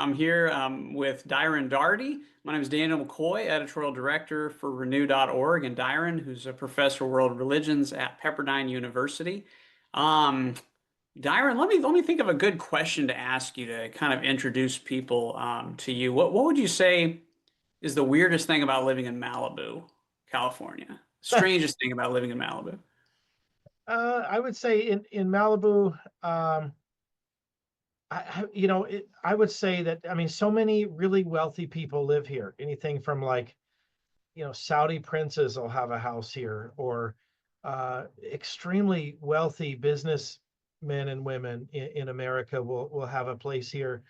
I'm here with Dyron Darty. My name is Daniel McCoy, editorial director for Renew.org, and Dyron, who's a professor of world religions at Pepperdine University. Um, Dyron, let me think of a good question to ask you to kind of introduce people to you. What would you say is the weirdest thing about living in Malibu, California? Strangest thing about living in Malibu? I would say in Malibu, I would say that, I mean, so many really wealthy people live here. Anything from like, Saudi princes will have a house here, or extremely wealthy businessmen and women in America will have a place here,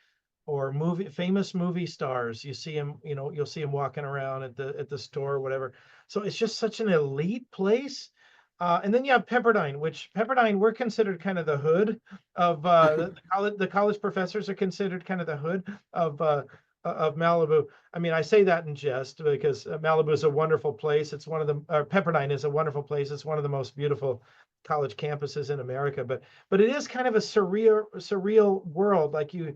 or famous movie stars. You see them, you'll see them walking around at the store or whatever. So it's just such an elite place. And then you have Pepperdine, which Pepperdine, we're considered kind of the hood of the college professors are considered kind of the hood of Malibu. I mean, I say that in jest because Malibu is a wonderful place. It's one of the Pepperdine is a wonderful place. It's one of the most beautiful college campuses in America. But it is kind of a surreal world. Like you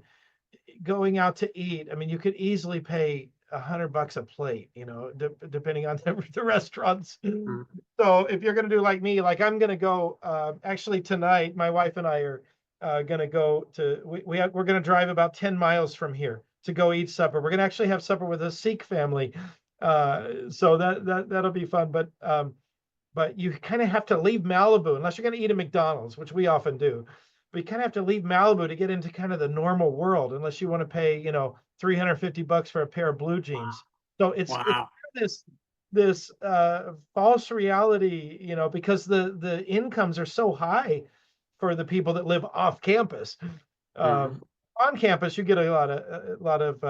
going out to eat. I mean, you could easily pay $100 a plate, depending on the restaurants. Mhm. So if you're going to do like me, like I'm going to go, actually tonight, my wife and I are going to go to, we're going to drive about 10 miles from here to go eat supper. We're going to actually have supper with a Sikh family. So that'll be fun. But you kind of have to leave Malibu unless you're going to eat at McDonald's, which we often do. But you kind of have to leave Malibu to get into kind of the normal world, unless you want to pay, $350 for a pair of blue jeans. So it's Wow. this false reality, because the incomes are so high for the people that live off campus. Mhm. On campus, you get a lot of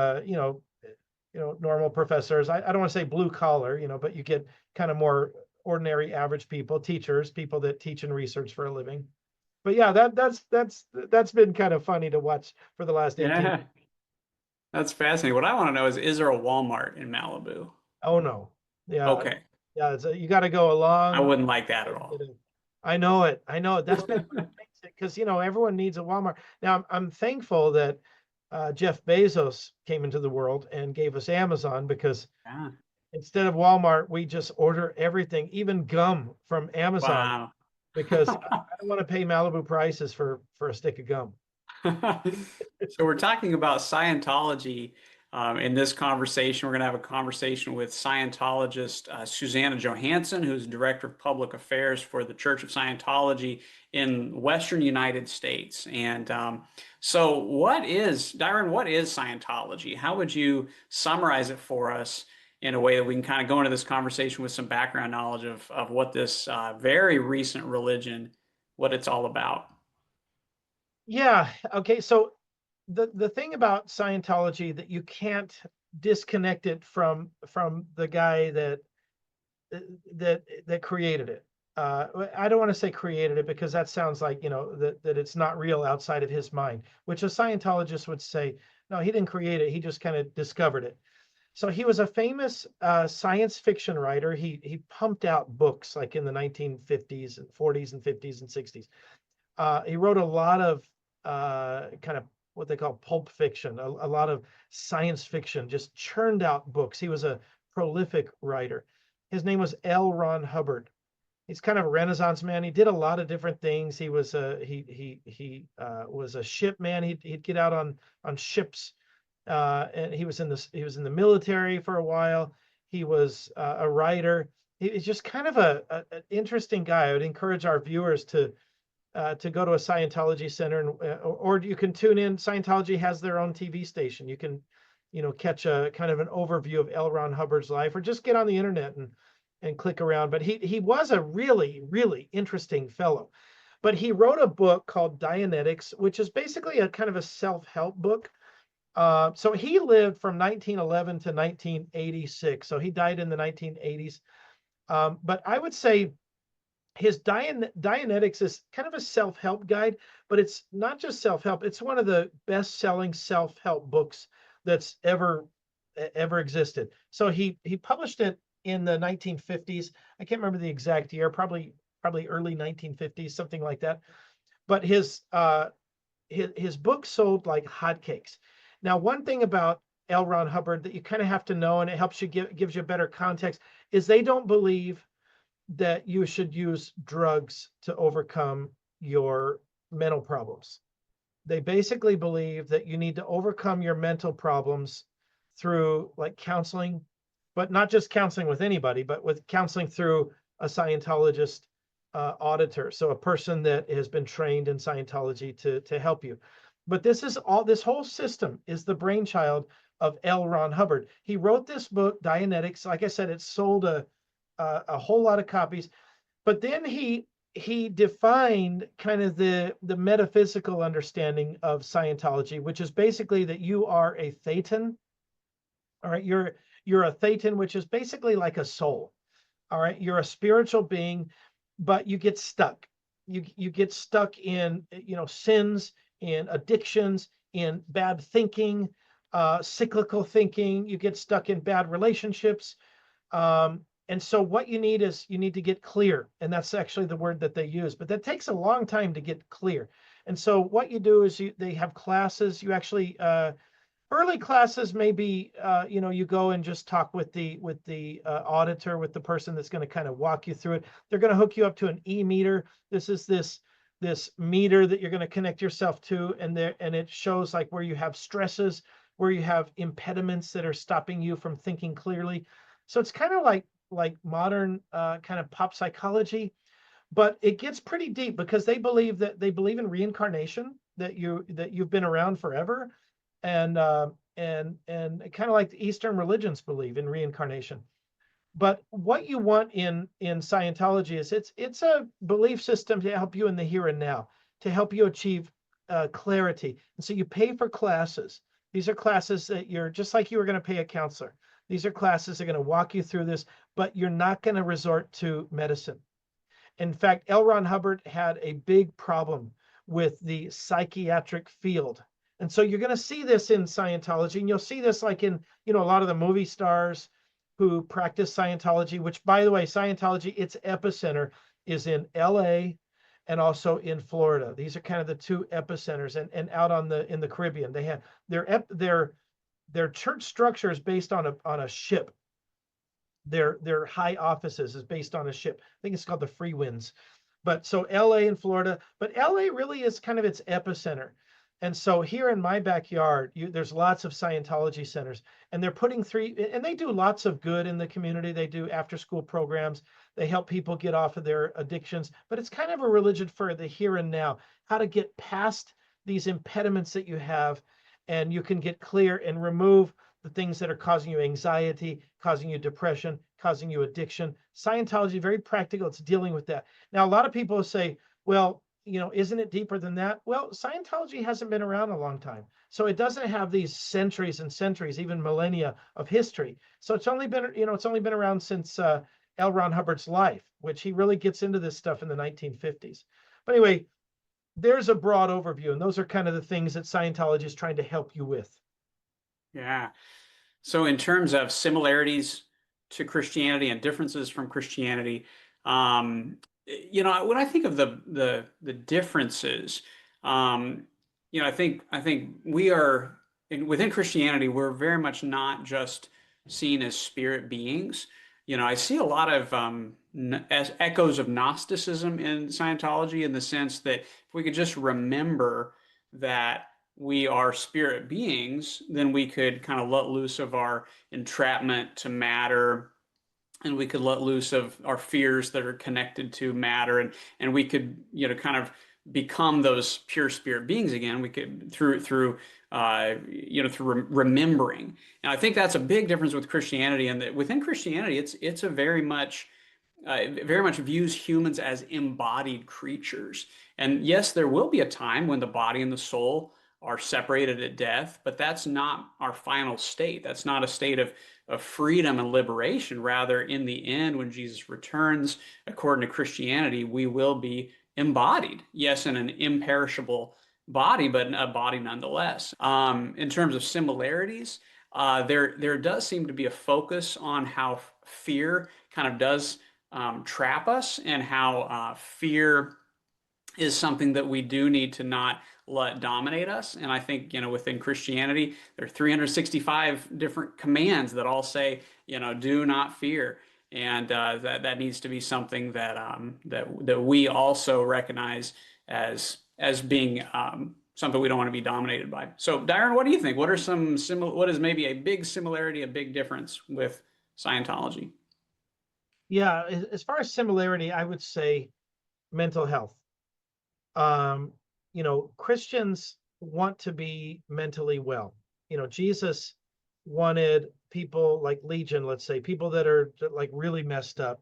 normal professors. I don't want to say blue collar, but you get kind of more ordinary average people, teachers, people that teach and research for a living. But yeah, that's been kind of funny to watch for the last 18. Yeah, that's fascinating. What I want to know is there a Walmart in Malibu? Oh no. Yeah. Okay. Yeah, you got to go a I long. wouldn't like that at all. I know it. I know it. That's been because everyone needs a Walmart. Now I'm thankful that Jeff Bezos came into the world and gave us Amazon, because Yeah. instead of Walmart, we just order everything, even gum from Amazon, Wow. because I don't want to pay Malibu prices for a stick of gum. So we're talking about Scientology in this conversation. We're going to have a conversation with Scientologist Susanna Johansson, who's Director of Public Affairs for the Church of Scientology in Western United States. And so Dyron, what is Scientology? How would you summarize it for us in a way that we can kind of go into this conversation with some background knowledge of what this very recent religion, what it's all about? Yeah. Okay. So the thing about Scientology, that you can't disconnect it from the guy that created it. I don't want to say created it, because that sounds like, that it's not real outside of his mind, which a Scientologist would say, no, he didn't create it. He just kind of discovered it. So he was a famous science fiction writer. He pumped out books like in the 1950s and 40s and 50s and 60s. He wrote a lot of kind of what they call pulp fiction, a lot of science fiction, just churned out books. He was a prolific writer. His name was L. Ron Hubbard. He's kind of a Renaissance man. He did a lot of different things. He was he was a shipman. He'd get out on ships, and he was in the military for a while. He was a writer. He's just kind of an interesting guy. I would encourage our viewers to go to a Scientology center, or you can tune in. Scientology has their own TV station. You can, catch a kind of an overview of L. Ron Hubbard's life, or just get on the internet and click around. But he was a really, really interesting fellow. But he wrote a book called Dianetics, which is basically a kind of a self-help book. So he lived from 1911 to 1986. So he died in the 1980s. But I would say his Dianetics is kind of a self-help guide, but it's not just self-help. It's one of the best-selling self-help books that's ever existed. So he published it in the 1950s. I can't remember the exact year, probably early 1950s, something like that. But his book sold like hotcakes. Now, one thing about L. Ron Hubbard that you kind of have to know, and it helps you gives you better context, is they don't believe that you should use drugs to overcome your mental problems. They basically believe that you need to overcome your mental problems through like counseling, but not just counseling with anybody, but with counseling through a Scientologist auditor. So a person that has been trained in Scientology to help you. But this whole system is the brainchild of L. Ron Hubbard. He wrote this book, Dianetics. Like I said, it sold a whole lot of copies. But then he defined kind of the metaphysical understanding of Scientology, which is basically that you are a thetan. All right, you're a thetan, which is basically like a soul. All right, you're a spiritual being, but you get stuck. You get stuck in sins, in addictions, in bad thinking, cyclical thinking. You get stuck in bad relationships. And so what you need is you need to get clear. And that's actually the word that they use, but that takes a long time to get clear. And so what you do is they have classes. You actually, early classes, maybe, you go and just talk with the auditor, with the person that's going to kind of walk you through it. They're going to hook you up to an e-meter. This is this meter that you're going to connect yourself to. And it shows like where you have stresses, where you have impediments that are stopping you from thinking clearly. So it's kind of like modern kind of pop psychology, but it gets pretty deep because they believe in reincarnation, that you've been around forever, and kind of like the Eastern religions believe in reincarnation. But what you want in Scientology is it's a belief system to help you in the here and now, to help you achieve clarity. And so you pay for classes. These are classes that you're just like you were going to pay a counselor. These are classes that are going to walk you through this, but you're not going to resort to medicine. In fact, L. Ron Hubbard had a big problem with the psychiatric field. And so you're going to see this in Scientology, and you'll see this like in, a lot of the movie stars who practice Scientology, which, by the way, Scientology, its epicenter is in LA and also in Florida. These are kind of the two epicenters, and out in the Caribbean. They have their church structure is based on a ship. Their high offices is based on a ship. I think it's called the Free Winds. But so LA and Florida, but LA really is kind of its epicenter. And so here in my backyard, there's lots of Scientology centers, and they're putting and they do lots of good in the community. They do after school programs. They help people get off of their addictions, but it's kind of a religion for the here and now, how to get past these impediments that you have, and you can get clear and remove the things that are causing you anxiety, causing you depression, causing you addiction. Scientology, very practical. It's dealing with that. Now, a lot of people say, well, isn't it deeper than that? Well, Scientology hasn't been around a long time. So it doesn't have these centuries and centuries, even millennia of history. So it's only been around since L. Ron Hubbard's life, which he really gets into this stuff in the 1950s. But anyway, there's a broad overview, and those are kind of the things that Scientology is trying to help you with. Yeah. So in terms of similarities to Christianity and differences from Christianity, when I think of the differences, I think we are within Christianity, we're very much not just seen as spirit beings. I see a lot of as echoes of Gnosticism in Scientology, in the sense that if we could just remember that we are spirit beings, then we could kind of let loose of our entrapment to matter, and we could let loose of our fears that are connected to matter, and we could kind of become those pure spirit beings again. We could through remembering. And I think that's a big difference with Christianity, and that within Christianity, it's a very much views humans as embodied creatures. And yes, there will be a time when the body and the soul are separated at death, but that's not our final state. That's not a state of freedom and liberation. Rather, in the end, when Jesus returns, according to Christianity, we will be embodied. Yes, in an imperishable body, but a body nonetheless. In terms of similarities, there does seem to be a focus on how fear kind of does trap us, and how fear is something that we do need to not let dominate us. And I think, within Christianity, there are 365 different commands that all say, do not fear. And that needs to be something that we also recognize as being something we don't want to be dominated by. So, Dyron, what do you think? What is maybe a big similarity, a big difference with Scientology? Yeah, as far as similarity, I would say mental health. Um, Christians want to be mentally well. Jesus wanted people like Legion, let's say, people that are like really messed up,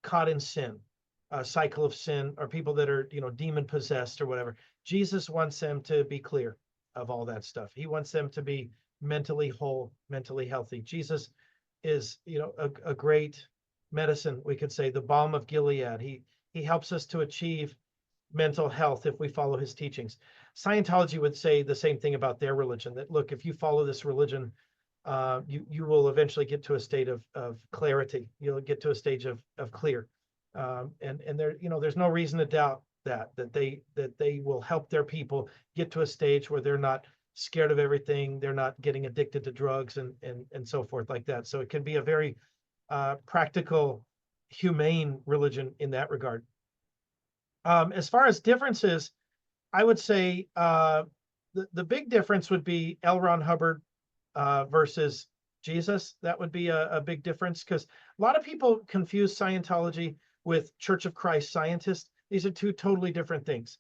caught in sin, a cycle of sin, or people that are, demon possessed or whatever. Jesus wants them to be clear of all that stuff. He wants them to be mentally whole, mentally healthy. Jesus is, a great medicine, we could say, the balm of Gilead. He helps us to achieve mental health if we follow his teachings. Scientology would say the same thing about their religion, that look, if you follow this religion, you will eventually get to a state of clarity. You'll get to a stage of clear. And there, there's no reason to doubt that they will help their people get to a stage where they're not scared of everything, they're not getting addicted to drugs and so forth like that. So it can be a very practical, humane religion in that regard. As far as differences, I would say the big difference would be L. Ron Hubbard versus Jesus. That would be a big difference, because a lot of people confuse Scientology with Church of Christ Scientists. These are two totally different things.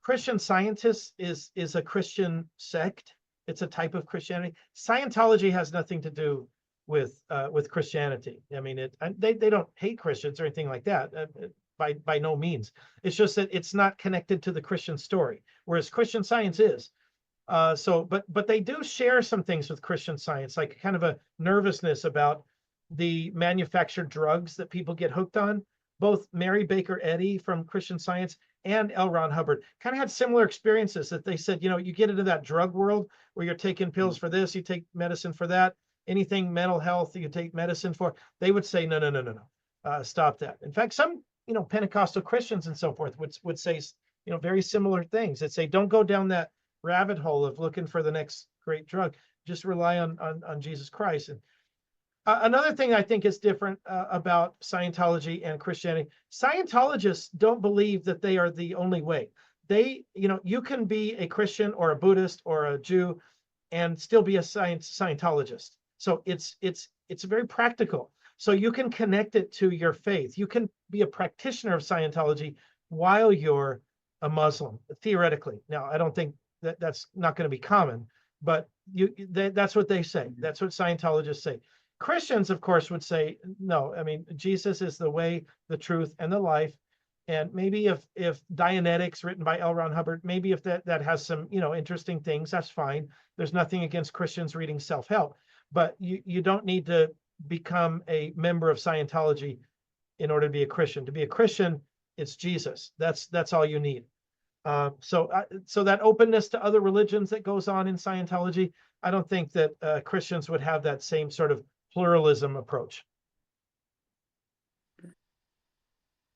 Christian Scientists is a Christian sect. It's a type of Christianity. Scientology has nothing to do with Christianity. I mean, they don't hate Christians or anything like that. By no means. It's just that it's not connected to the Christian story, whereas Christian Science is. But they do share some things with Christian Science, like kind of a nervousness about the manufactured drugs that people get hooked on. Both Mary Baker Eddy from Christian Science and L. Ron Hubbard kind of had similar experiences, that they said, you get into that drug world where you're taking pills for this, you take medicine for that, anything mental health you take medicine for. They would say, no, stop that. In fact, some Pentecostal Christians and so forth would say, very similar things. That say, don't go down that rabbit hole of looking for the next great drug. Just rely on Jesus Christ. And another thing I think is different about Scientology and Christianity, Scientologists don't believe that they are the only way. They, you can be a Christian or a Buddhist or a Jew and still be a Scientologist. So it's very practical. So you can connect it to your faith. You can be a practitioner of Scientology while you're a Muslim, theoretically. Now, I don't think that's not going to be common, but that's what they say. That's what Scientologists say. Christians, of course, would say, no, I mean, Jesus is the way, the truth, and the life. And maybe if Dianetics, written by L. Ron Hubbard, maybe if that has some, interesting things, that's fine. There's nothing against Christians reading self-help, but you don't need to become a member of Scientology in order to be a Christian. To be a Christian, it's Jesus. That's all you need. So that openness to other religions that goes on in Scientology, I don't think that Christians would have that same sort of pluralism approach.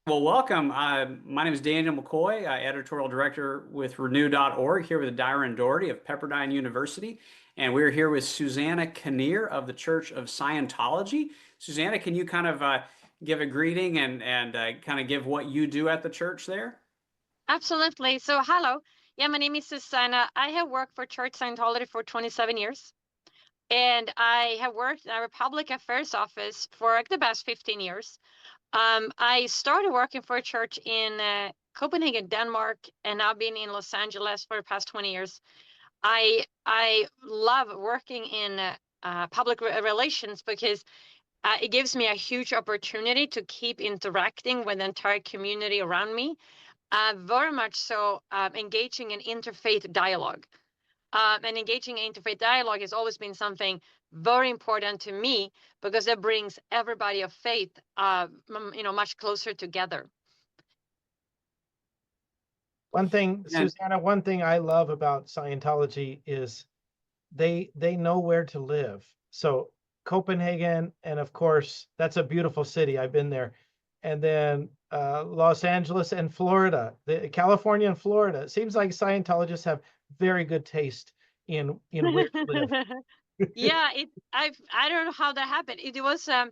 Well, welcome. My name is Daniel McCoy, editorial director with renew.org, here with Dyron Doherty of Pepperdine University. And we're here with Susanna Kane of the Church of Scientology. Susanna, can you kind of give a greeting and kind of give what you do at the church there? Absolutely. So, hello. Yeah, my name is Susanna. I have worked for Church Scientology for 27 years. And I have worked in our public affairs office for like the past 15 years. I started working for a church in Copenhagen, Denmark, and I've been in Los Angeles for the past 20 years. I love working in public relations because it gives me a huge opportunity to keep interacting with the entire community around me. Very much so engaging in interfaith dialogue. And engaging in interfaith dialogue has always been something very important to me because it brings everybody of faith, much closer together. One thing, And Susanna, one thing I love about Scientology is they know where to live. So Copenhagen, and of course, that's a beautiful city. I've been there. And then Los Angeles and Florida, California and Florida. It seems like Scientologists have very good taste in where to live. Yeah, I don't know how that happened. It was a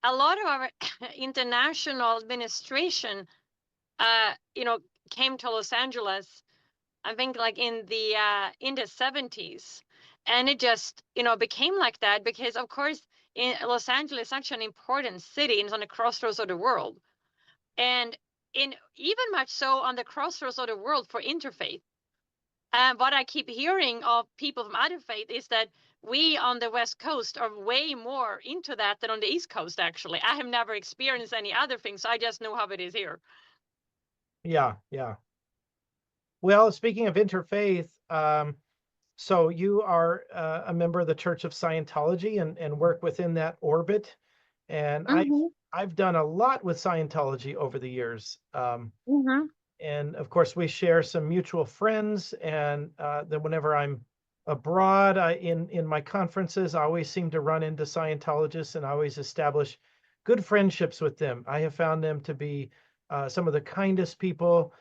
lot of our international administration, came to Los Angeles. I think like in the 70s, and it just became like that because of course in Los Angeles is such an important city and it's on the crossroads of the world, and in even much so on the crossroads of the world for interfaith. And what I keep hearing of people from other faith is that we on the West Coast are way more into that than on the East Coast, actually. I have never experienced any other thing, so I just know how it is here. Yeah, yeah. Well, speaking of interfaith, so you are a member of the Church of Scientology and work within that orbit. And I've done a lot with Scientology over the years. And of course, we share some mutual friends. And then whenever I'm abroad in my conferences, I always seem to run into Scientologists and I always establish good friendships with them. I have found them to be some of the kindest people.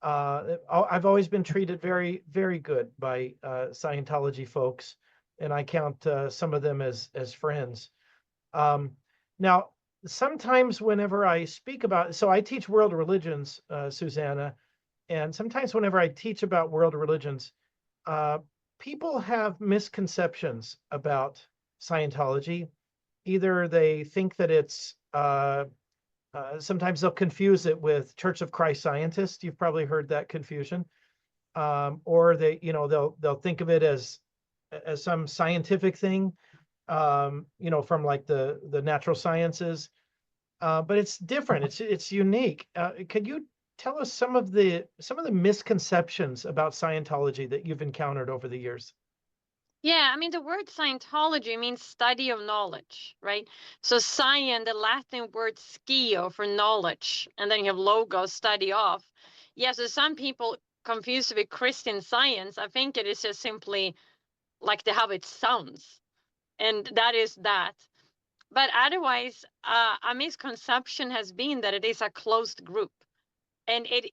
I've always been treated very, very good by Scientology folks, and I count some of them as friends. Now, sometimes whenever I speak about, so I teach world religions, Susanna, and sometimes whenever I teach about world religions, people have misconceptions about Scientology. Either they think that it's sometimes they'll confuse it with Church of Christ Scientists. You've probably heard that confusion, or they'll think of it as some scientific thing, from like the natural sciences. But it's different. It's unique. Could you tell us some of the misconceptions about Scientology that you've encountered over the years? Yeah, I mean, the word Scientology means study of knowledge, right? So science, the Latin word scio for knowledge, and then you have logos, study of. Yeah, so some people confuse it with Christian Science. I think it is just simply like how it sounds, and that is that. But otherwise, a misconception has been that it is a closed group, and it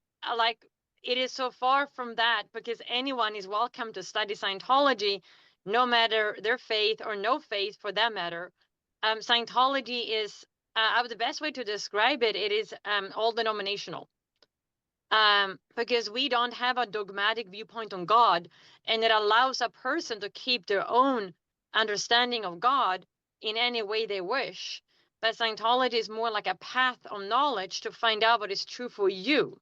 is so far from that because anyone is welcome to study Scientology, no matter their faith or no faith for that matter. Scientology is, the best way to describe it, it is all denominational. Because we don't have a dogmatic viewpoint on God, and it allows a person to keep their own understanding of God in any way they wish. But Scientology is more like a path of knowledge to find out what is true for you.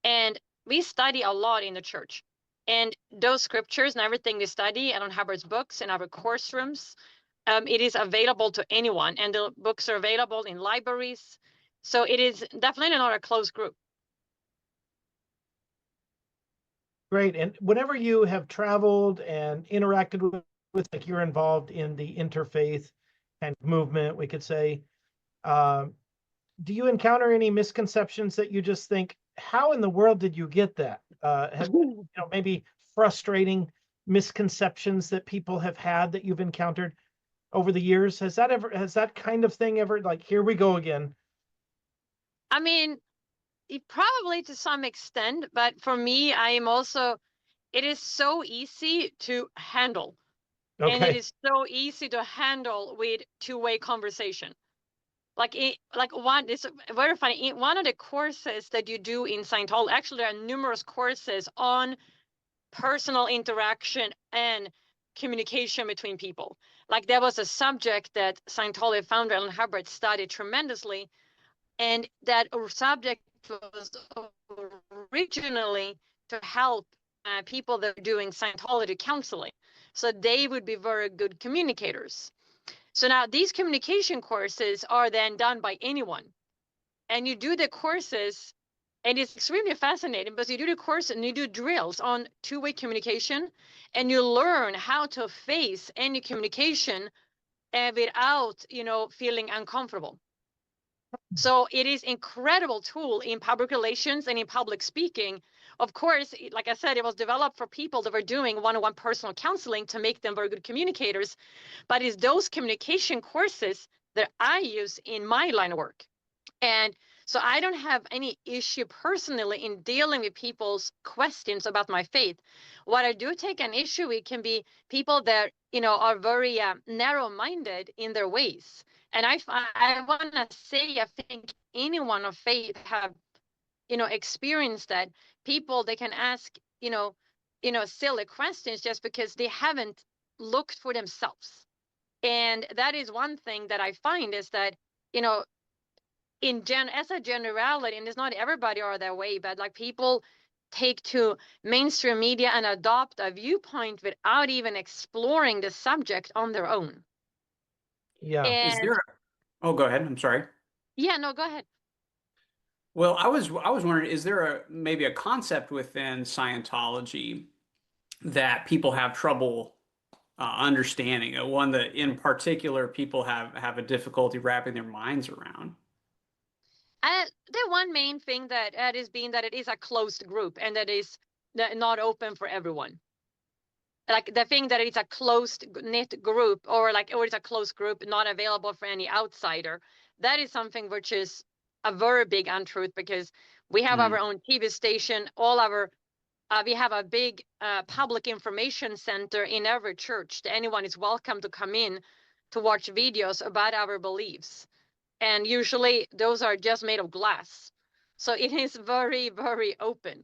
And we study a lot in the church. And those scriptures and everything we study and on Hubbard's books and our course rooms, it is available to anyone. And the books are available in libraries. So it is definitely not a closed group. Great. And whenever you have traveled and interacted with like you're involved in the interfaith kind of movement, we could say, do you encounter any misconceptions that you just think, how in the world did you get that? Have maybe frustrating misconceptions that people have had that you've encountered over the years? Has that kind of thing ever, like, here we go again? I mean, probably to some extent, but for me, it is so easy to handle. Okay. And it is so easy to handle with two-way conversation. It's very funny. In one of the courses that you do in Scientology, actually there are numerous courses on personal interaction and communication between people. Like there was a subject that Scientology founder Ellen Hubbard studied tremendously, and that subject was originally to help people that are doing Scientology counseling, so they would be very good communicators. So now these communication courses are then done by anyone, and you do the courses, and it's extremely fascinating because you do the course and you do drills on two-way communication, and you learn how to face any communication without feeling uncomfortable. So it is incredible tool in public relations and in public speaking. Of course, like I said, it was developed for people that were doing one-on-one personal counseling to make them very good communicators. But it's those communication courses that I use in my line of work. And So I don't have any issue personally in dealing with people's questions about my faith. What I do take an issue with can be people that, are very narrow-minded in their ways. And I want to say, I think anyone of faith have, experienced that. People, they can ask, silly questions just because they haven't looked for themselves. And that is one thing that I find is that, you know, as a generality, and it's not everybody are that way, but like people take to mainstream media and adopt a viewpoint without even exploring the subject on their own. Yeah. Is And there? Oh, go ahead. I'm sorry. yeah, no, go ahead. Well, I was wondering, is there maybe a concept within Scientology that people have trouble understanding? One that in particular people have a difficulty wrapping their minds around? The one main thing that is being that it is a closed group and that is not open for everyone. Like the thing that it's a closed knit group, or it's a closed group not available for any outsider. That is something which is a very big untruth, because we have our own TV station, we have a big public information center in every church. Anyone is welcome to come in to watch videos about our beliefs. And usually those are just made of glass. So it is very, very open.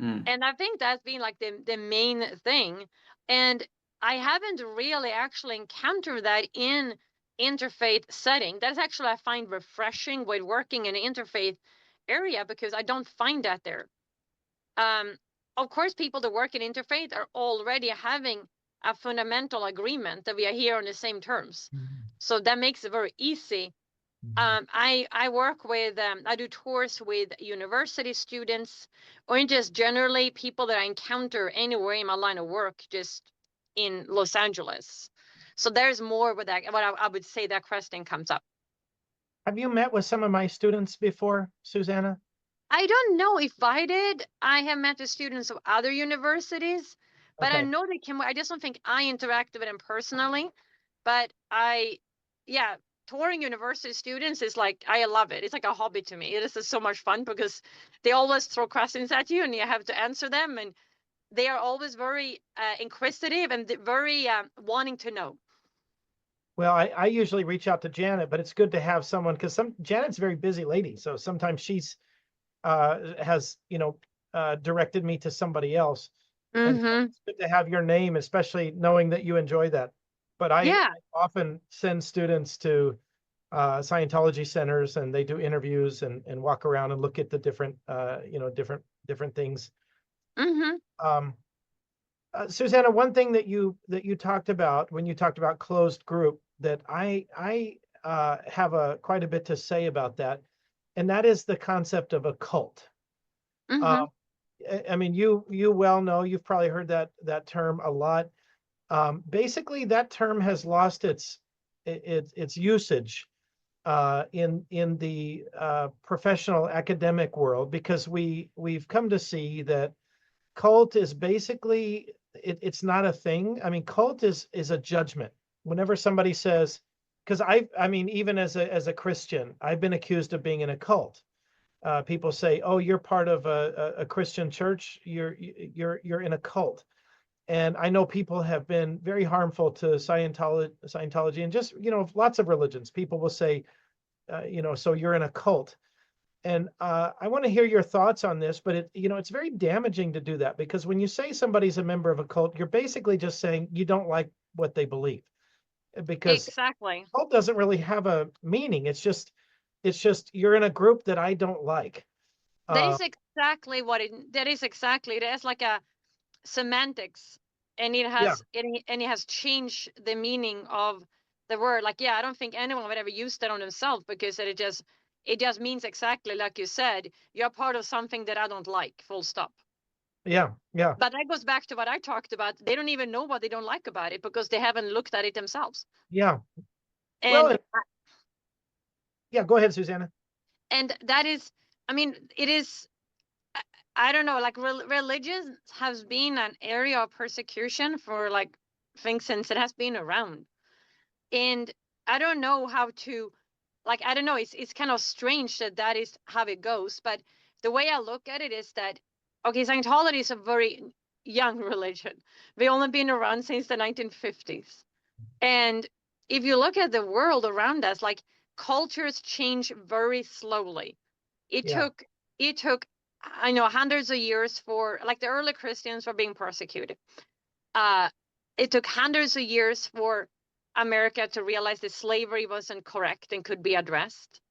Mm. And I think that's been like the main thing. And I haven't really actually encountered that in interfaith setting. That's actually, I find refreshing with working in an interfaith area, because I don't find that there. Of course, people that work in interfaith are already having a fundamental agreement that we are here on the same terms. So that makes it very easy. I work with, I do tours with university students, or just generally people that I encounter anywhere in my line of work, just in Los Angeles. So there's more with that. What I would say that question comes up. Have you met with some of my students before, Susanna? I don't know if I did. I have met the students of other universities, but I Okay. know they can. I just don't think I interacted with them personally. But yeah, touring university students is like, I love it. It's like a hobby to me. It is just so much fun, because they always throw questions at you and you have to answer them. And they are always very inquisitive and very wanting to know. Well, I usually reach out to Janet, but it's good to have someone, because Janet's a very busy lady. So sometimes she's has, directed me to somebody else. And so Mm-hmm. it's good to have your name, especially knowing that you enjoy that. But I Yeah. often send students to Scientology centers, and they do interviews and walk around and look at the different, different things. Mm-hmm. Susanna, one thing that you talked about when you talked about closed group, that I have quite a bit to say about that, and that is the concept of a cult. Mm-hmm. I mean, you well know, you've probably heard that term a lot. Basically, that term has lost its usage in the professional academic world, because we've come to see that cult is basically, it's not a thing. I mean, cult is a judgment. Whenever somebody says, because I mean, even as a Christian, I've been accused of being in a cult. People say, "Oh, you're part of a Christian church. You're in a cult." And I know people have been very harmful to Scientology, and just lots of religions. People will say, "So you're in a cult." And I want to hear your thoughts on this, but it's very damaging to do that, because when you say somebody's a member of a cult, you're basically just saying you don't like what they believe, because Exactly. cult doesn't really have a meaning. It's just you're in a group that I don't like. That is exactly what that is exactly. It is like a semantics, and Yeah, it has changed the meaning of the word. Like, yeah, I don't think anyone would ever use that on themselves, because it just means exactly like you said, you're part of something that I don't like, full stop. yeah, yeah, But that goes back to what I talked about. They don't even know what they don't like about it, because they haven't looked at it themselves. yeah. And Well, yeah, go ahead, Susanna. that is, I mean, it is, I don't know, like religion has been an area of persecution for like things since it has been around. And I don't know how to like, I don't know, it's kind of strange that that is how it goes. But the way I look at it is that, okay, Scientology is a very young religion. We've only been around since the 1950s. And if you look at the world around us, like, cultures change very slowly. It Yeah. took, I know, hundreds of years for, like, the early Christians were being persecuted. It took hundreds of years for America to realize that slavery wasn't correct and could be addressed.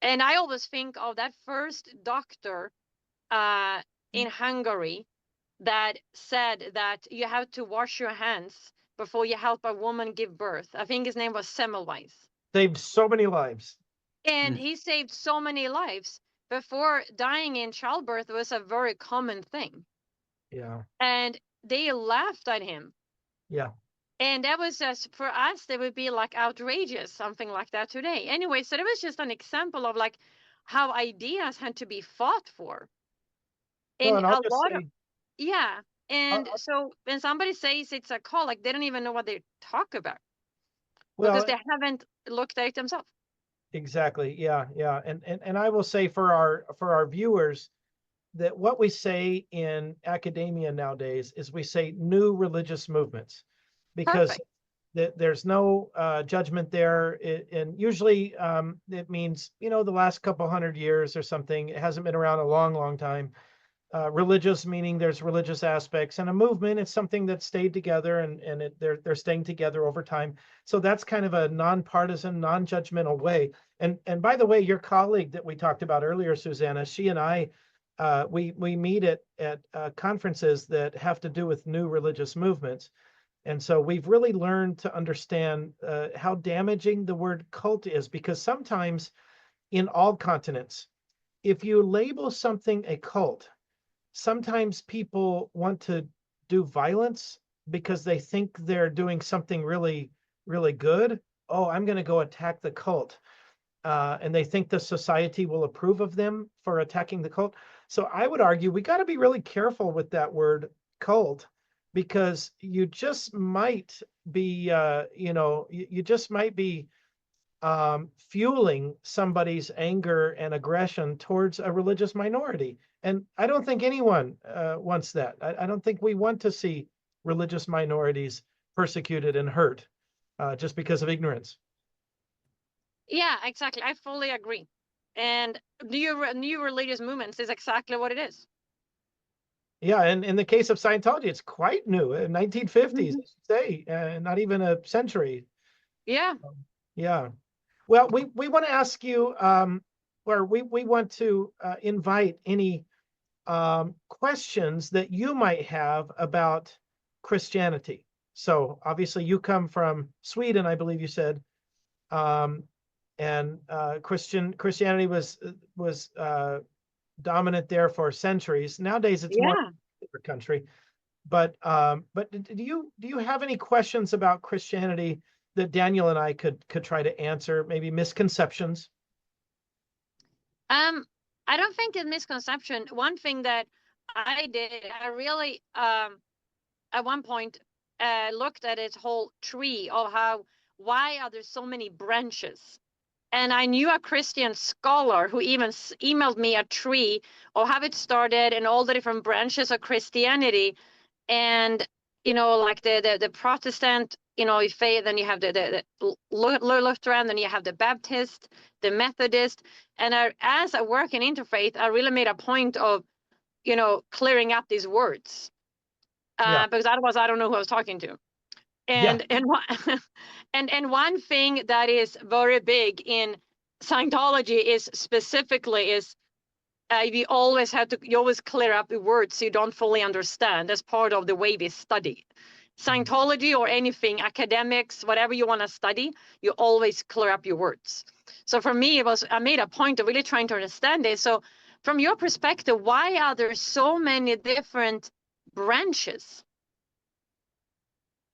And I always think of that first doctor in Hungary that said that you have to wash your hands before you help a woman give birth. I think his name was Semmelweis. Saved so many lives. And he saved so many lives. Before, dying in childbirth was a very common thing. Yeah. And they laughed at him. Yeah. And that was just, for us, that would be like outrageous, something like that today. Anyway, so it was just an example of like how ideas had to be fought for. Well, And and I'll a just lot say, of, yeah. And so when somebody says it's a cult, like, they don't even know what they talk about because well, they haven't looked at it themselves. exactly. Yeah. Yeah. And I will say for our viewers that what we say in academia nowadays is we say new religious movements, because Perfect. there's no judgment there. And usually it means, the last couple hundred years or something. It hasn't been around a long, long time. Religious meaning there's religious aspects, and a movement it's something that stayed together, and they're staying together over time. So that's kind of a nonpartisan, non-judgmental way. And by the way, your colleague that we talked about earlier, Susanna, she and I, we meet at conferences that have to do with new religious movements. And so we've really learned to understand how damaging the word cult is, because sometimes in all continents, if you label something a cult, sometimes people want to do violence because they think they're doing something really, really good. Oh, I'm going to go attack the cult. And they think the society will approve of them for attacking the cult. So I would argue we got to be really careful with that word cult, because you just might be, you just might be fueling somebody's anger and aggression towards a religious minority. And I don't think anyone wants that. I don't think we want to see religious minorities persecuted and hurt just because of ignorance. Yeah, exactly. I fully agree. And new religious movements is exactly what it is. Yeah, and in the case of Scientology, it's quite new, 1950s, I should say, not even a century. Yeah. Yeah. Well, we want to ask you, or we want to invite any questions that you might have about Christianity. So obviously you come from Sweden, I believe you said, and Christianity was dominant there for centuries. Nowadays it's more a country. But do you have any questions about Christianity that Daniel and I could try to answer? Maybe misconceptions. I don't think it's misconception. One thing that I did, I really at one point looked at its whole tree of why are there so many branches? And I knew a Christian scholar who even emailed me a tree of how it started and all the different branches of Christianity. And like the Protestant, faith, then you have the Lutheran, then you have the Baptist, the Methodist. And as I work in Interfaith, I really made a point of clearing up these words because otherwise I don't know who I was talking to. And and one thing that is very big in Scientology is you always clear up the words so you don't fully understand. That's part of the way we study. Scientology or anything, academics, whatever you want to study, you always clear up your words. So for me, I made a point of really trying to understand this. So from your perspective, why are there so many different branches?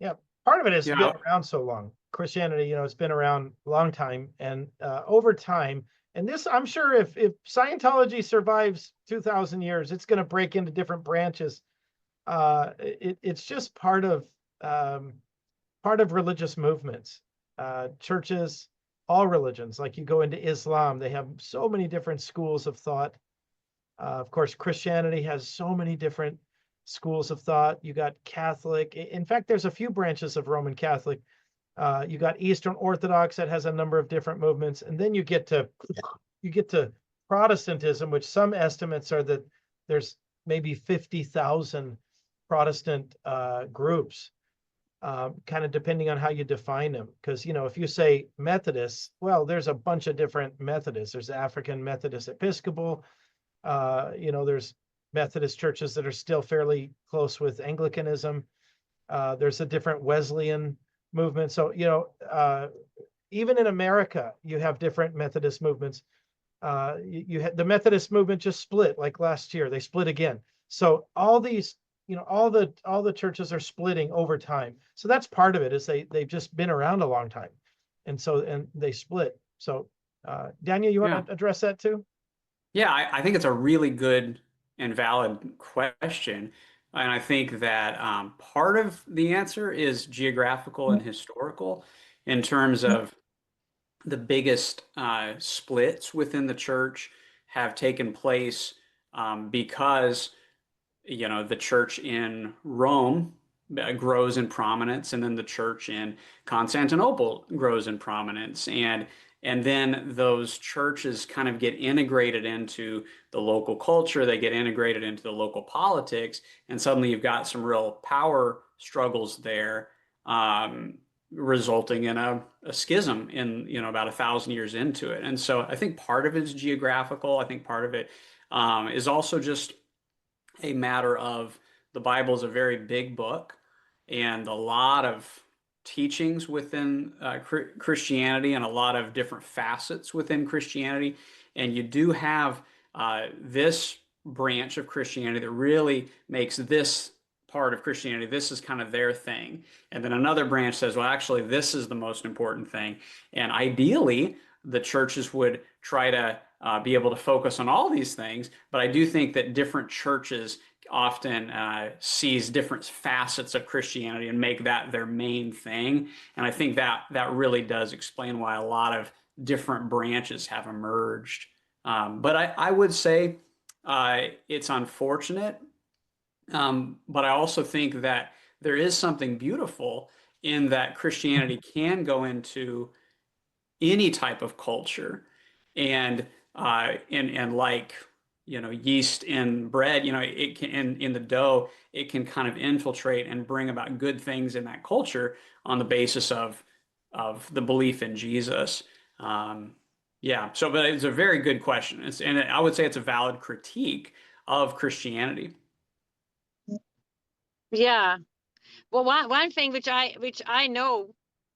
Yeah, part of it has been around so long. Christianity, it's been around a long time, and over time, and this, I'm sure if Scientology survives 2,000 years, it's going to break into different branches. It's just part of religious movements. Churches all religions. Like you go into Islam, they have so many different schools of thought. Of course, Christianity has so many different schools of thought. You got Catholic. In fact, there's a few branches of Roman Catholic. You got Eastern Orthodox that has a number of different movements, and then you get to Protestantism, which some estimates are that there's maybe 50,000 Protestant groups, kind of depending on how you define them. Because, you know, if you say Methodists, well, there's a bunch of different Methodists. There's African Methodist Episcopal. You know, there's Methodist churches that are still fairly close with Anglicanism. There's a different Wesleyan movement. So, you know, even in America, you have different Methodist movements. You had the Methodist movement just split like last year. They split again. So all these, you know, all the churches are splitting over time. So that's part of it, is they've just been around a long time, and they split. So Daniel, you want to address that too? Yeah, I think it's a really good and valid question. And I think that part of the answer is geographical and historical in terms of the biggest splits within the church have taken place because, you know, the church in Rome grows in prominence, and then the church in Constantinople grows in prominence. And then those churches kind of get integrated into the local culture, they get integrated into the local politics, and suddenly you've got some real power struggles there, resulting in a schism in, you know, about 1,000 years into it. And so I think part of it is geographical. I think part of it is also just a matter of the Bible is a very big book, and a lot of teachings within Christianity, and a lot of different facets within Christianity. And you do have this branch of Christianity that really makes this part of Christianity, this is kind of their thing. And then another branch says, well, actually, this is the most important thing. And ideally, the churches would try to be able to focus on all these things. But I do think that different churches often sees different facets of Christianity and make that their main thing. And I think that really does explain why a lot of different branches have emerged. But I would say it's unfortunate. But I also think that there is something beautiful in that Christianity can go into any type of culture, and like, you know, yeast in bread, you know, it can in the dough, it can kind of infiltrate and bring about good things in that culture on the basis of the belief in Jesus. Yeah, so but it's a very good question. And I would say it's a valid critique of Christianity. Yeah. Well, one thing which I know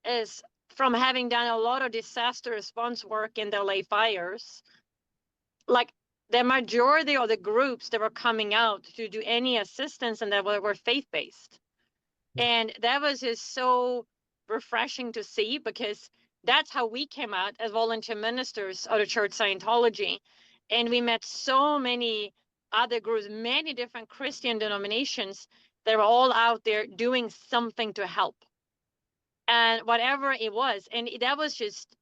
is from having done a lot of disaster response work in the LA fires, like the majority of the groups that were coming out to do any assistance and that were faith-based. And that was just so refreshing to see, because that's how we came out as volunteer ministers of the Church Scientology. And we met so many other groups, many different Christian denominations that were all out there doing something to help. And whatever it was. And that was just,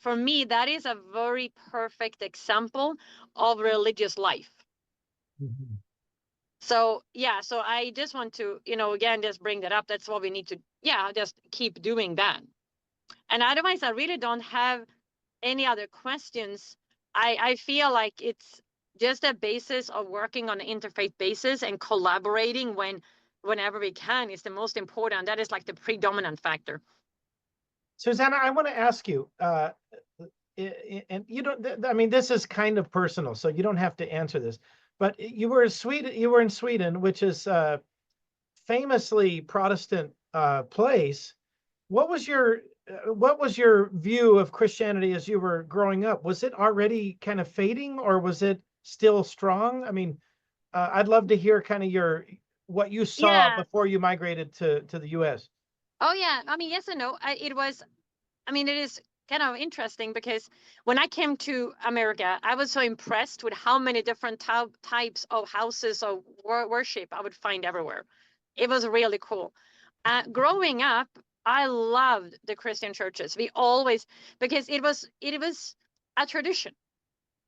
for me, that is a very perfect example of religious life. Mm-hmm. So, yeah, so I just want to, you know, again, just bring that up. That's what we need to, just keep doing that. And otherwise, I really don't have any other questions. I feel like it's just a basis of working on an interfaith basis and collaborating whenever we can is the most important. That is like the predominant factor. Susanna, I want to ask you, and you don't, I mean, this is kind of personal, so you don't have to answer this, but you were in Sweden, which is a famously Protestant place. What was your view of Christianity as you were growing up? Was it already kind of fading, or was it still strong? I mean, I'd love to hear kind of what you saw before you migrated to the US. Oh, yeah. I mean, yes and no. It is kind of interesting, because when I came to America, I was so impressed with how many different types of houses of worship I would find everywhere. It was really cool. Growing up, I loved the Christian churches. We always, because it was a tradition,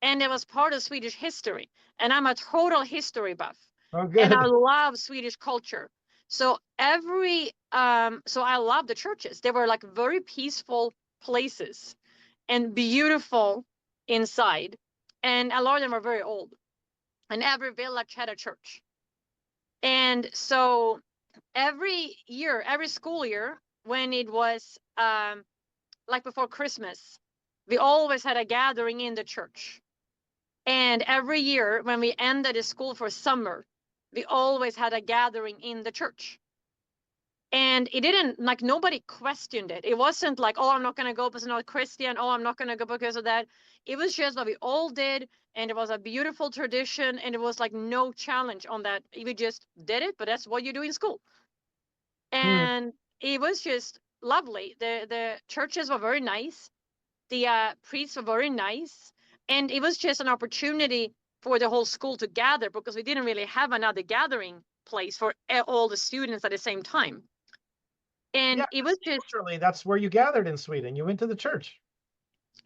and it was part of Swedish history. And I'm a total history buff, Oh, and I good. love Swedish culture. So so I love the churches. They were like very peaceful places and beautiful inside, and a lot of them were very old. And every village had a church. And so every year, every school year, when it was like before Christmas, we always had a gathering in the church. And every year when we ended the school for summer, we always had a gathering in the church. And it didn't, like, nobody questioned it. It wasn't like, oh, I'm not going to go because I'm not Christian. Oh, I'm not going to go because of that. It was just what we all did. And it was a beautiful tradition. And it was like no challenge on that. We just did it, but that's what you do in school. Hmm. And it was just lovely. The churches were very nice. The priests were very nice. And it was just an opportunity for the whole school to gather, because we didn't really have another gathering place for all the students at the same time. Yeah, And it was just culturally, that's where you gathered in Sweden. You went to the church.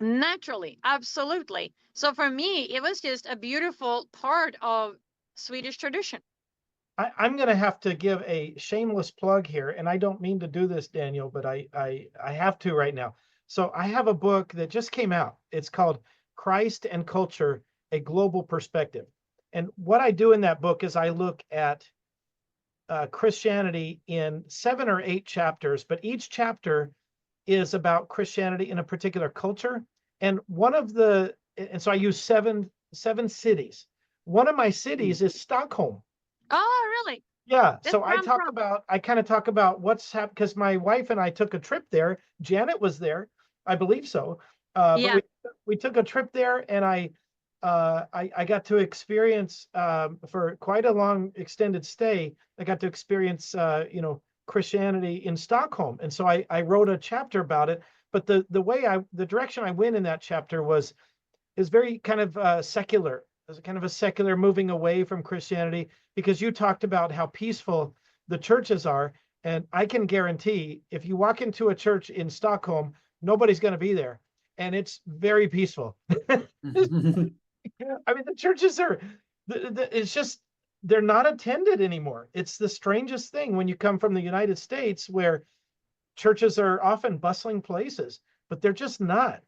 naturally, absolutely. So for me, it was just a beautiful part of Swedish tradition. I'm going to have to give a shameless plug here, and I don't mean to do this, Daniel, but I have to right now. So I have a book that just came out. It's called Christ and Culture: A Global Perspective. And what I do in that book is I look at Christianity in 7 or 8 chapters, but each chapter is about Christianity in a particular culture. And so I use seven cities. One of my cities is Stockholm. Oh, really? Yeah, That's so where I'm from. I kind of talk about what's happened because my wife and I took a trip there. Janet was there, I believe so. But Yeah. we took a trip there, and I got to experience for quite a long extended stay. I got to experience Christianity in Stockholm, and so I wrote a chapter about it. But the direction I went in that chapter is very kind of secular. It's kind of a secular moving away from Christianity, because you talked about how peaceful the churches are. And I can guarantee if you walk into a church in Stockholm, nobody's going to be there. And it's very peaceful. I mean, the churches it's just, they're not attended anymore. It's the strangest thing when you come from the United States, where churches are often bustling places, but they're just not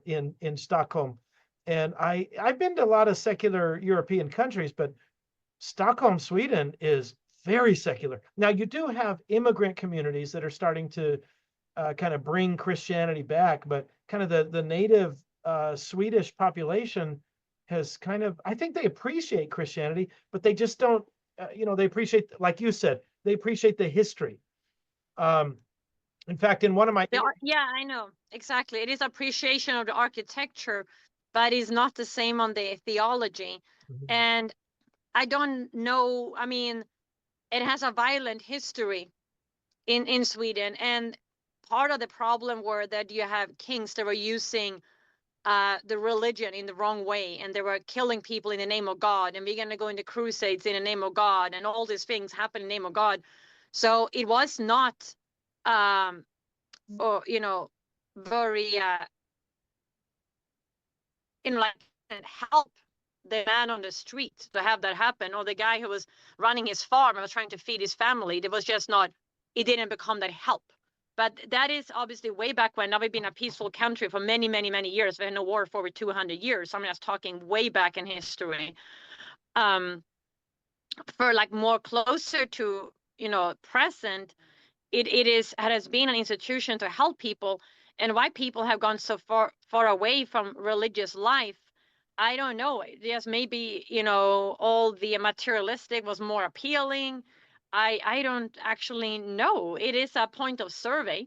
in Stockholm. And I've been to a lot of secular European countries, but Stockholm, Sweden is very secular. Now you do have immigrant communities that are starting to kind of bring Christianity back, but kind of the native Swedish population has kind of, I think they appreciate Christianity, but they just don't, they appreciate, like you said, they appreciate the history. In fact, in one of my Yeah, I know. Exactly. It is appreciation of the architecture, but it's not the same on the theology. And I don't know, I mean, it has a violent history in Sweden. And part of the problem were that you have kings that were using the religion in the wrong way, and they were killing people in the name of God, and we're going to go into crusades in the name of God, and all these things happen in the name of God. So it was not or very like help the man on the street to have that happen, or the guy who was running his farm and was trying to feed his family. It was just not, it didn't become that help. But that is obviously way back when. Now we've been a peaceful country for many, many, many years. We had no war for over 200 years. I'm just talking way back in history. For like more closer to present, it has been an institution to help people. And why people have gone so far away from religious life, I don't know. Yes, maybe all the materialistic was more appealing. I don't actually know. It is a point of survey.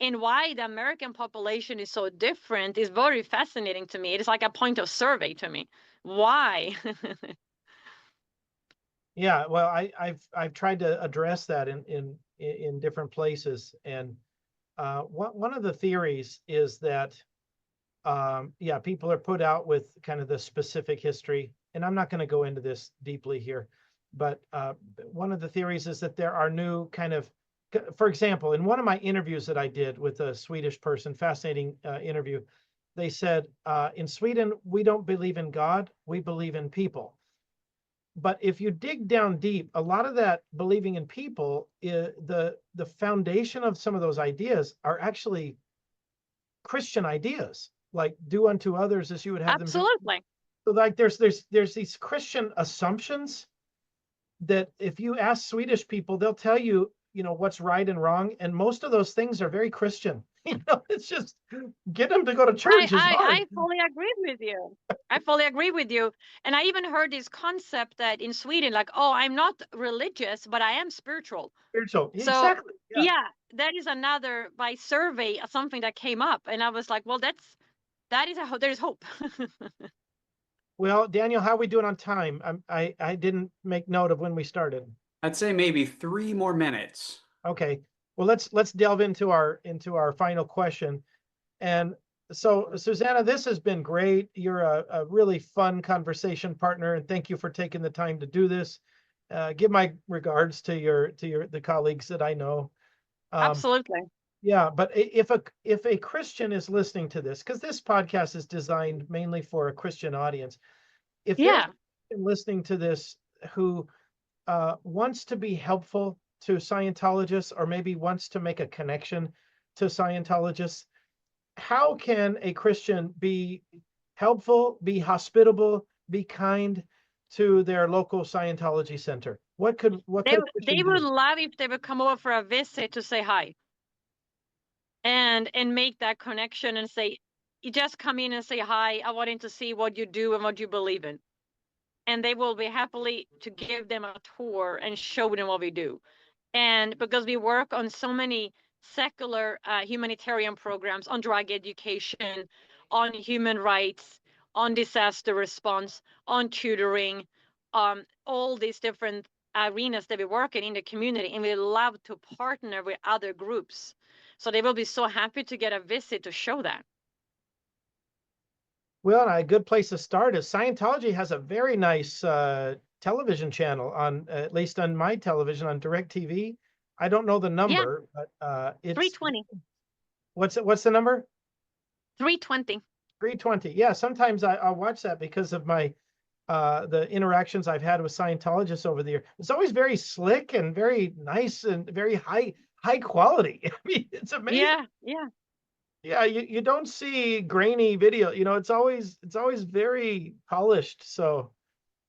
And why the American population is so different is very fascinating to me. It is like a point of survey to me. Why? Yeah, well, I've tried to address that in different places, and one of the theories is that yeah, people are put out with kind of the specific history, and I'm not going to go into this deeply here, but one of the theories is that there are new kind of for example, in one of my interviews that I did with a Swedish person, fascinating interview, they said, in Sweden, we don't believe in God, we believe in people. But if you dig down deep, a lot of that believing in people, the foundation of some of those ideas are actually Christian ideas, like do unto others as you would have them do. Absolutely. So like there's these Christian assumptions that if you ask Swedish people, they'll tell you, what's right and wrong. And most of those things are very Christian. It's just get them to go to church is hard. I fully agree with you. I fully agree with you. And I even heard this concept that in Sweden, like, oh, I'm not religious, but I am spiritual. Spiritual, So, exactly. yeah, that is another by survey, something that came up. And I was like, well, there's hope. Well, Daniel, how are we doing on time? I didn't make note of when we started. I'd say maybe 3 more minutes. Okay. Well, let's delve into our final question. And so, Susanna, this has been great. You're a really fun conversation partner, and thank you for taking the time to do this. Give my regards to the colleagues that I know. Absolutely. Yeah, but if a Christian is listening to this, because this podcast is designed mainly for a Christian audience, if there's listening to this who wants to be helpful to Scientologists, or maybe wants to make a connection to Scientologists, how can a Christian be helpful, be hospitable, be kind to their local Scientology center? What could they would love if they would come over for a visit to say hi and make that connection and say, you just come in and say hi. I wanted to see what you do and what you believe in. And they will be happily to give them a tour and show them what we do. And because we work on so many secular humanitarian programs on drug education, on human rights, on disaster response, on tutoring, all these different arenas that we work in the community, and we love to partner with other groups. So they will be so happy to get a visit to show that. Well, a good place to start is Scientology has a very nice television channel on, at least on my television, on DirecTV. I don't know the number, but it's 320. What's the number? 320. 320. Yeah, sometimes I'll watch that because of my the interactions I've had with Scientologists over the year. It's always very slick and very nice and very high quality. I mean, it's amazing. Yeah, you don't see grainy video. It's always very polished. So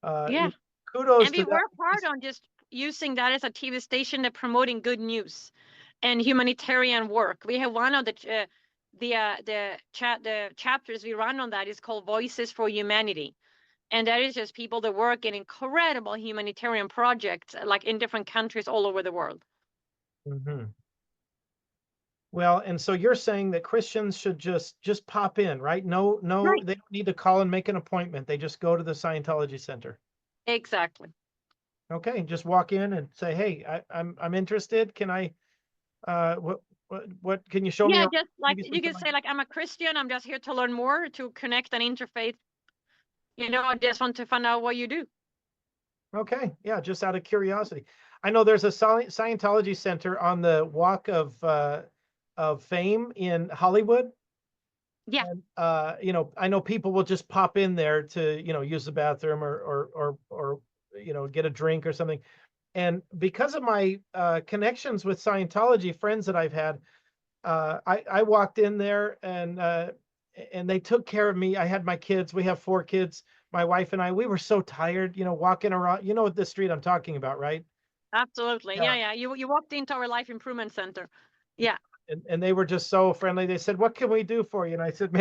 kudos and we to work hard on just using that as a TV station that promoting good news and humanitarian work. We have one of the chapters we run on that is called Voices for Humanity. And that is just people that work in incredible humanitarian projects, like in different countries all over the world. Mm-hmm. Well, and so you're saying that Christians should just pop in, right? No, right. They don't need to call and make an appointment. They just go to the Scientology Center. Exactly. Okay, just walk in and say, "Hey, I'm interested. Can I? What can you show me?" Yeah, just like you can say, like, I'm a Christian. I'm just here to learn more, to connect and interfaith. I just want to find out what you do. Okay, yeah, just out of curiosity. I know there's a Scientology Center on the Walk of Fame in Hollywood. Yeah. And, I know people will just pop in there to, use the bathroom or get a drink or something. And because of my connections with Scientology, friends that I've had, I walked in there and they took care of me. I had my kids. We have 4 kids. My wife and I, we were so tired, walking around. You know what the street I'm talking about, right? Absolutely. Yeah. You walked into our Life Improvement Center. Yeah. And they were just so friendly. They said, "What can we do for you?" And I said,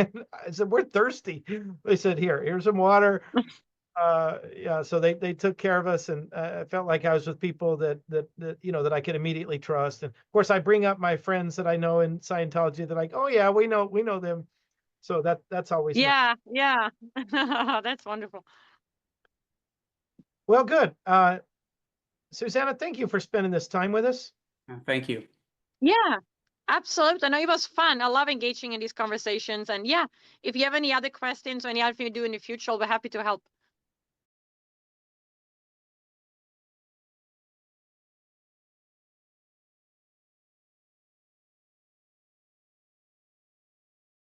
"We're thirsty." They said, here's some water. So they took care of us, and I felt like I was with people that I could immediately trust. And of course, I bring up my friends that I know in Scientology. They're like, "Oh yeah, we know them." So that's always nice. Yeah. That's wonderful. Well, good. Susanna, thank you for spending this time with us. Thank you. Yeah. Absolutely. No, it was fun. I love engaging in these conversations. And if you have any other questions or any other thing you do in the future, I'll be happy to help.